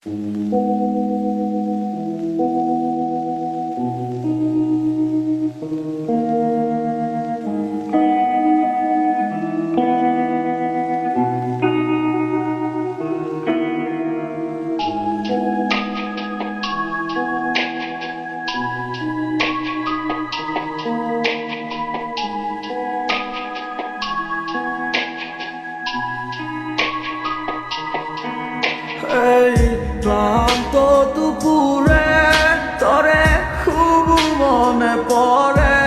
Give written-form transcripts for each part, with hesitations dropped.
এই ক্লান্ত দুপুরে তরে খুব মনে পড়ে,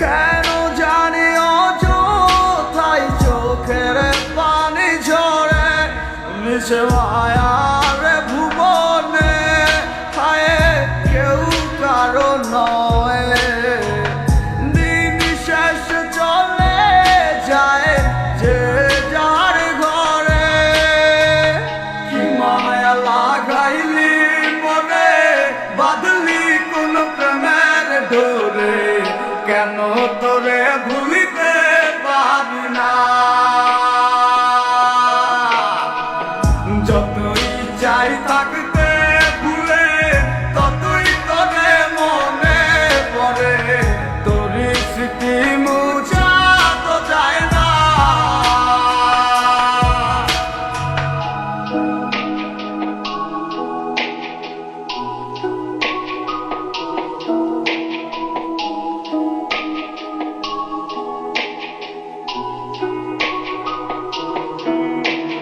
কেন জানি অযথাই চোখের পানি ঝরে। মিশে মায়ার ভুবনে হায় কেউ কারো নয়, দিন শেষ চলে যায় যে যার ঘরে। কি মায়া লাগাইলি মনে, বাঁধলি কোন প্রেমের ডোরে, কেন তোরে ভুলিতে পারি না। যতই চাই থাকতে ভুলে, ততই তোরে মনে পড়ে, তোরই স্মৃতি মুছা তো যায় না।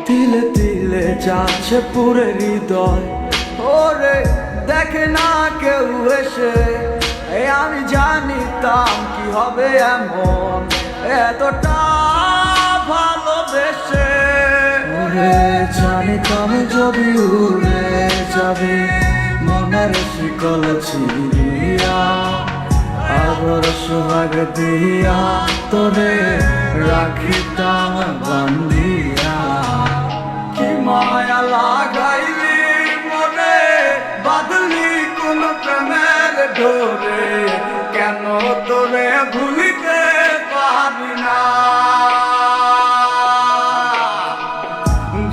তিলে তিলে যাচ্ছে পুরে হৃদয়, ওরে দেখে না কেউ এসে। আমি জানিতাম কি হবে এমন, এতটা ভালোবেসে। ওরে জানিতাম যদি উড়ে যাবে মনের শিকল ছিড়িয়া, আবার সোহাগ দিয়া তোরে রাখিতাম বান্ধিয়া। কি মায়া লাগাইলি মনে, বাঁধলি কোন প্রেমের ডোরে, কেন তোরে ভুলিতে পারি না।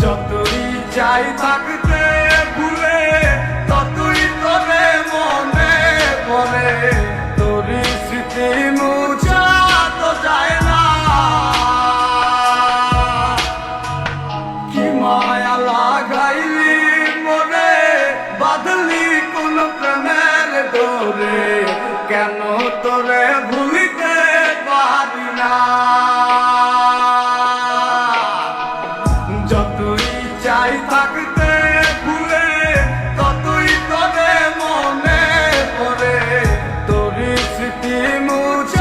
যতই চাই থাকতে ভুলে, ততই তোরে মনে পড়ে, তোরই স্মৃতি মুছা তো যায় না। কি মায়া লাগাইলি মনে, বাঁধলি কোন প্রেমের ডোরে, কেন তোরে ভুলিতে পারি না। যতই চাই থাকতে ভুলে, ততই তোরে মনে পড়ে, তোরই স্মৃতি মুছা